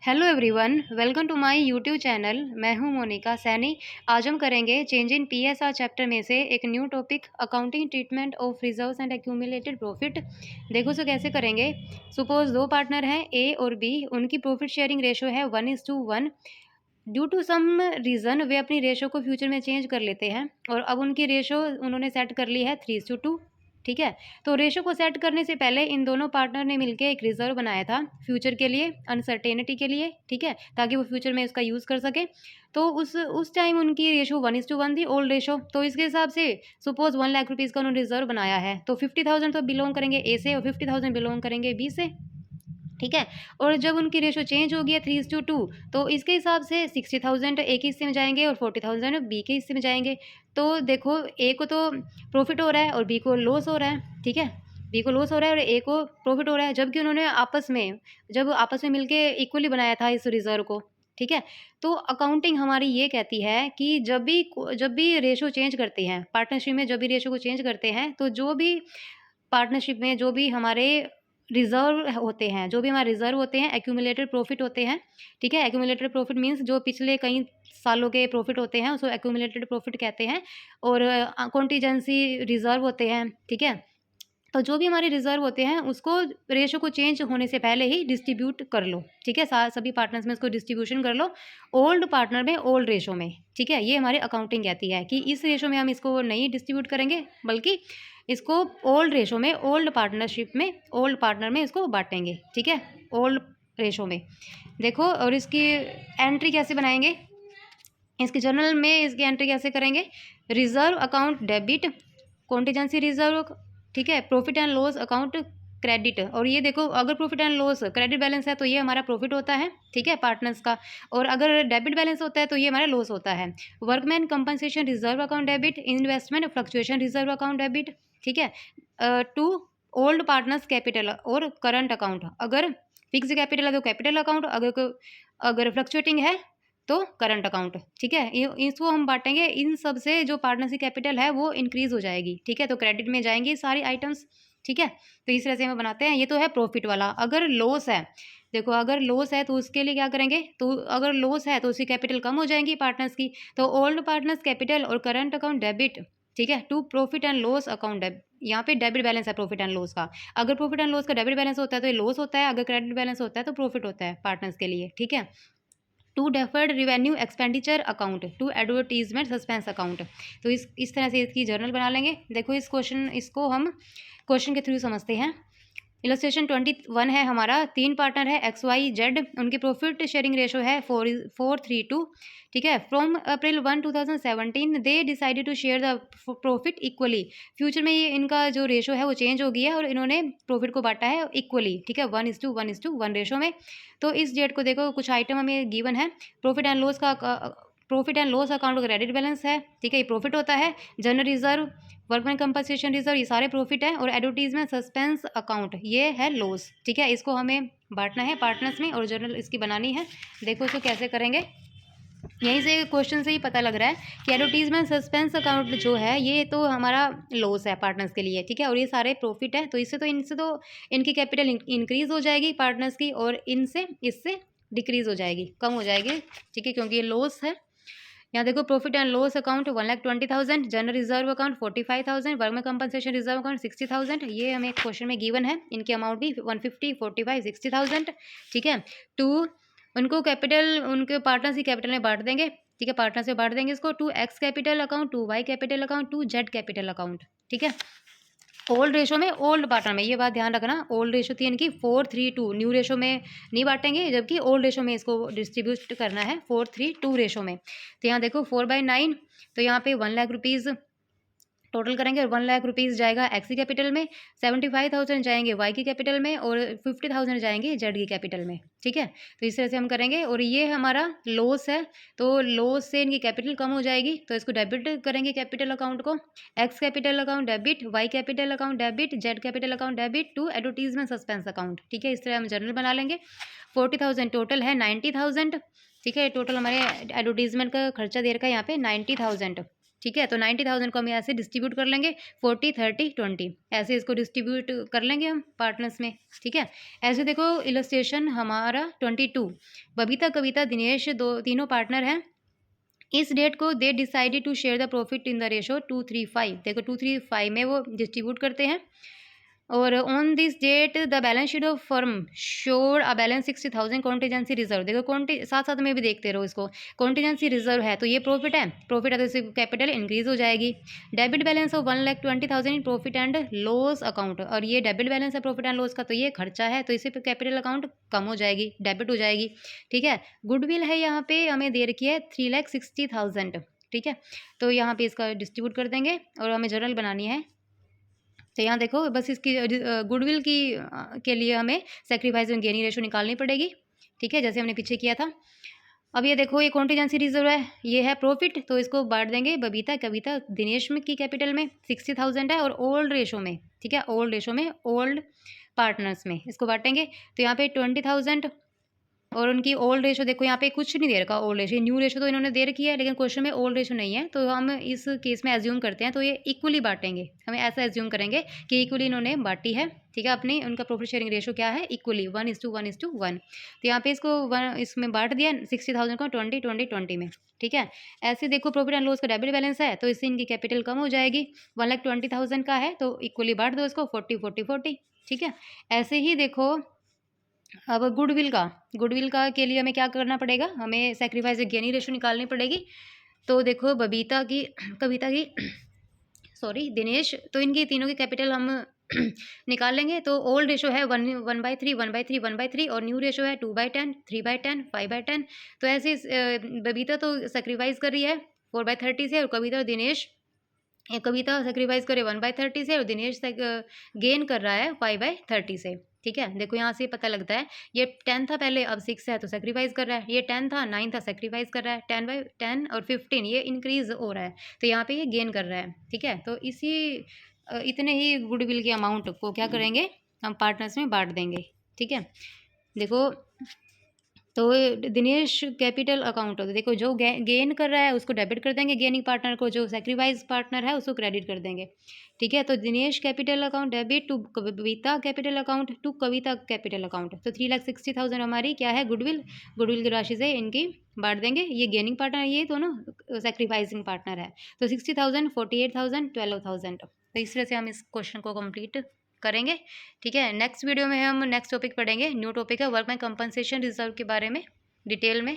Hello everyone, welcome to my YouTube channel. मैं हूं मोनिका सैनी। आज हम करेंगे चेंज इन पीएसआर चैप्टर में से एक new topic, accounting treatment of reserves and accumulated profit. देखो सो कैसे करेंगे। सपोज दो पार्टनर हैं ए और बी, उनकी प्रॉफिट शेयरिंग रेशो है 1:1। ड्यू टू सम रीज़न वे अपनी रेशो को फ्यूचर में चेंज कर लेते हैं और अब उनकी रेशो उन्होंने सेट कर ली है 3:2। ठीक है, तो रेशो को सेट करने से पहले इन दोनों पार्टनर ने मिलकर एक रिजर्व बनाया था फ्यूचर के लिए, अनसर्टेनिटी के लिए। ठीक है, ताकि वो फ्यूचर में उसका यूज़ कर सके। तो उस टाइम उनकी रेशो 1:1 थी, ओल्ड रेशो। तो इसके हिसाब से सपोज 1 लाख रुपीज़ का उन्होंने रिजर्व बनाया है, तो 50,000 तो बिलोंग करेंगे ए से और 50,000 बिलोंग करेंगे बी से। ठीक है, और जब उनकी रेशो चेंज हो गया 3:2, तो इसके हिसाब से 60,000 ए के हिस्से में जाएंगे और 40,000 बी के हिस्से में जाएंगे। तो देखो, ए को तो प्रॉफिट हो रहा है और बी को लॉस हो रहा है। ठीक है, बी को लॉस हो रहा है और ए को प्रॉफिट हो रहा है, जबकि उन्होंने आपस में मिलके इक्वली बनाया था इस रिजर्व को। ठीक है, तो अकाउंटिंग हमारी ये कहती है कि जब भी रेशो चेंज करते हैं पार्टनरशिप में, जब भी रेशो को चेंज करते हैं, तो जो भी पार्टनरशिप में जो भी हमारे रिज़र्व होते हैं, एक्यूमुलेटेड प्रॉफिट होते हैं। ठीक है, एक्यूमुलेटेड प्रॉफिट मीन्स जो पिछले कई सालों के प्रॉफिट होते हैं, उसको एक्यूमुलेटेड प्रॉफिट कहते हैं। और कॉन्टीजेंसी रिज़र्व होते हैं। ठीक है, तो जो भी हमारे रिज़र्व होते हैं उसको रेशो को चेंज होने से पहले ही डिस्ट्रीब्यूट कर लो। ठीक है, सभी पार्टनर्स में इसको डिस्ट्रीब्यूशन कर लो, ओल्ड पार्टनर में ओल्ड रेशो में। ठीक है, ये हमारी अकाउंटिंग कहती है कि इस रेशो में हम इसको नहीं डिस्ट्रीब्यूट करेंगे, बल्कि इसको ओल्ड रेशो में, ओल्ड पार्टनरशिप में, ओल्ड पार्टनर में इसको बांटेंगे। ठीक है, ओल्ड रेशो में। देखो, और इसकी एंट्री कैसे बनाएंगे, इसके जर्नल में इसकी एंट्री कैसे करेंगे। Reserve account debit, contingency reserve. ठीक है, profit and loss account credit. और ये देखो, अगर profit and loss credit balance है तो ये हमारा प्रॉफिट होता है। ठीक है, पार्टनर्स का। और अगर डेबिट बैलेंस होता है तो ये हमारा लॉस होता है। Workman compensation reserve account debit, investment fluctuation reserve account debit. ठीक है, टू ओल्ड पार्टनर्स कैपिटल और करंट अकाउंट। अगर फिक्स कैपिटल है तो कैपिटल अकाउंट, अगर फ्लक्चुएटिंग है तो करंट अकाउंट। ठीक है, ये इसको हम बांटेंगे। इन सब से जो पार्टनरशिप कैपिटल है वो इंक्रीज हो जाएगी। ठीक है, तो क्रेडिट में जाएंगी सारी आइटम्स। ठीक है, तो इस तरह से हम बनाते हैं। ये तो है प्रॉफिट वाला। अगर लॉस है, देखो अगर लॉस है तो उसके लिए क्या करेंगे, तो अगर लॉस है तो उसकी कैपिटल कम हो जाएंगी पार्टनर्स की। तो ओल्ड पार्टनर्स कैपिटल और करंट अकाउंट डेबिट। ठीक है, to profit and loss account debit. यहाँ पे डेबिट बैलेंस है प्रॉफिट एंड लॉस का। अगर प्रॉफिट एंड लॉस का डेबिट बैलेंस होता है तो ये लॉस होता है, अगर क्रेडिट बैलेंस होता है तो प्रॉफिट होता है पार्टनर्स के लिए। ठीक है, to deferred revenue expenditure account, to advertisement suspense account. तो इस तरह से इसकी जर्नल बना लेंगे। देखो, इसको हम क्वेश्चन के थ्रू समझते हैं। इलस्ट्रेशन 21 है हमारा। 3 पार्टनर है XYZ, उनकी प्रॉफिट शेयरिंग रेशो है 4:3:2। ठीक है, from April 1, 2017 they decided to share the profit equally. Future में ये इनका जो रेशो है वो चेंज हो गया है और इन्होंने प्रॉफिट को बांटा है इक्वली। ठीक है, 1:1:1 रेशो में। तो इस डेट को देखो, कुछ आइटम हमें गिवन है। प्रॉफिट एंड लॉस अकाउंट का क्रेडिट बैलेंस है। ठीक है, ये प्रॉफिट होता है। General reserve, workman compensation reserve, ये सारे प्रॉफिट है। और एडवर्टीजमेंट सस्पेंस अकाउंट ये है लॉस। ठीक है, इसको हमें बांटना है पार्टनर्स में और जर्नल इसकी बनानी है। देखो इसको कैसे करेंगे। यहीं से क्वेश्चन से ही पता लग रहा है कि एडवर्टीजमेंट सस्पेंस अकाउंट जो है ये तो हमारा लॉस है पार्टनर्स के लिए। ठीक है, और ये सारे प्रॉफिट है। तो इनसे तो इनकी कैपिटल इंक्रीज हो जाएगी पार्टनर्स की, और इससे डिक्रीज हो जाएगी, कम हो जाएगी। ठीक है, क्योंकि ये लॉस है। यहाँ देखो, profit and loss account 1,20,000, general reserve account 45,000, workman compensation reserve account 60,000। ये हमें क्वेश्चन में गिवन है। इनके अमाउंट भी 150, 45, 60,000। ठीक है, टू उनको कैपिटल, उनके पार्टनर्स की कैपिटल में बांट देंगे। ठीक है, पार्टनर से बांट देंगे इसको। To X capital account, to Y capital account, to Z capital account. ठीक है, ओल्ड रेशो में, ओल्ड पार्टनर में, ये बात ध्यान रखना। ओल्ड रेशो थी इनकी 4:3:2, न्यू रेशो में नहीं बांटेंगे, जबकि ओल्ड रेशो में इसको डिस्ट्रीब्यूट करना है 4:3:2 रेशो में। तो यहाँ देखो 4/9, तो यहाँ पे 1 लाख रुपीज़ टोटल करेंगे और 1 लाख रुपीज़ जाएगा एक्स की कैपिटल में, 75,000 जाएंगे वाई की कैपिटल में और 50,000 जाएंगे जेड की कैपिटल में। ठीक है, तो इस तरह से हम करेंगे। और ये हमारा लॉस है, तो लॉस से इनकी कैपिटल कम हो जाएगी, तो इसको डेबिट करेंगे कैपिटल अकाउंट को। X capital account debit, y capital account debit, z capital account debit, to advertisement suspense account. ठीक है, इस तरह हम जर्नल बना लेंगे। 40,000 टोटल है 90,000। ठीक है, टोटल हमारे एडवर्टीजमेंट का खर्चा दे रखा है यहाँ पे 90,000। ठीक है। तो 90,000 को हम ऐसे डिस्ट्रीब्यूट कर लेंगे 40 30 20, ऐसे इसको डिस्ट्रीब्यूट कर लेंगे हम पार्टनर्स में, ठीक है। ऐसे देखो इलस्ट्रेशन हमारा 22, बबीता कविता दिनेश तीनों पार्टनर हैं। इस डेट को they decided to share the profit in the ratio 2:3:5, देखो 2:3:5 में वो डिस्ट्रीब्यूट करते हैं। और on this date the balance sheet of firm showed a balance 60,000 contingency reserve, देखो साथ साथ में भी देखते रहो इसको, कॉन्टीजेंसी रिजर्व है तो ये प्रॉफिट है, प्रॉफिट है तो इससे कैपिटल इंक्रीज हो जाएगी। Debit balance of 1,20,000 in profit and loss account, और ये डेबिट बैलेंस है प्रॉफिट एंड लॉस का, तो ये खर्चा है तो इसी पे कैपिटल अकाउंट कम हो जाएगी, डेबिट हो जाएगी, ठीक है। गुडविल है यहाँ पे हमें दे रखी है 3,60,000, ठीक है। तो यहाँ पे इसका डिस्ट्रीब्यूट कर देंगे और हमें जर्नल बनानी है। तो यहाँ देखो बस इसकी गुडविल की के लिए हमें सेक्रीफाइस एंड गेनिंग रेशो निकालनी पड़ेगी, ठीक है, जैसे हमने पीछे किया था। अब ये देखो ये कॉन्टीजेंसी रिजर्व है, ये है प्रॉफिट, तो इसको बांट देंगे बबीता कविता दिनेश में की कैपिटल में 60,000 है, और ओल्ड रेशो में, ठीक है, ओल्ड रेशो में ओल्ड पार्टनर्स में इसको बांटेंगे। तो यहाँ पे 20,000 और उनकी ओल्ड रेशो देखो यहाँ पे कुछ नहीं दे रखा, ओल्ड रेशो न्यू रेशो तो इन्होंने दे रखी है, लेकिन क्वेश्चन में ओल्ड रेशो नहीं है, तो हम इस केस में एज्यूम करते हैं तो ये इक्वली बांटेंगे, हमें ऐसा एज्यूम करेंगे कि इक्वली इन्होंने बांटी है, ठीक है। अपनी उनका प्रॉफिट शेयरिंग रेशो क्या है, इक्वली 1:1:1। तो यहाँ पे इसको इसमें बांट दिया 60,000 को 20 में, ठीक है। ऐसे देखो प्रॉफिट एंड लॉस का डेबिट बैलेंस है तो इससे इनकी कैपिटल कम हो जाएगी, 1,20,000 का है तो इक्वली बांट दो इसको 40 ठीक है। ऐसे ही देखो अब गुडविल का के लिए हमें क्या करना पड़ेगा, हमें सेक्रीफाइस गेनी रेशो निकालनी पड़ेगी। तो देखो बबीता की कविता की सॉरी दिनेश, तो इनकी तीनों की कैपिटल हम निकाल लेंगे। तो ओल्ड रेशो है 1:3 1:3 1:3, और न्यू रेशो है 2/10 3/10 5/10। तो ऐसे बबीता तो सेक्रीफाइस कर रही है 4/30 से, और कविता और दिनेश, कविता सेक्रीफाइस करे 1/30 से, और दिनेश गेन कर रहा है 5/30 से, ठीक है। देखो यहाँ से पता लगता है ये 10 था पहले, अब 6 है तो सेक्रीफाइस कर रहा है, ये 10 था 9 था सेक्रीफाइस कर रहा है, 10/10 और 15 ये इंक्रीज हो रहा है, तो यहाँ पे ये गेन कर रहा है, ठीक है। तो इसी इतने ही गुडविल के अमाउंट को क्या करेंगे हम पार्टनर्स में बांट देंगे, ठीक है। देखो तो दिनेश कैपिटल अकाउंट होता है, देखो जो गेन कर रहा है उसको डेबिट कर देंगे गेनिंग पार्टनर को, जो सेक्रीफाइस पार्टनर है उसको क्रेडिट कर देंगे, ठीक है। तो Dinesh capital account debit to Kavita capital account to Kavita capital account. तो 3,60,000 हमारी क्या है गुडविल की राशि से इनकी बांट देंगे, ये गेनिंग पार्टनर ये दोनों सेक्रीफाइसिंग पार्टनर है। तो 60,000 48,000 12,000। तो इस तरह से हम इस क्वेश्चन को कंप्लीट करेंगे, ठीक है। नेक्स्ट वीडियो में हम नेक्स्ट टॉपिक पढ़ेंगे, न्यू टॉपिक है वर्कमैन कंपनसेशन रिजर्व के बारे में डिटेल में।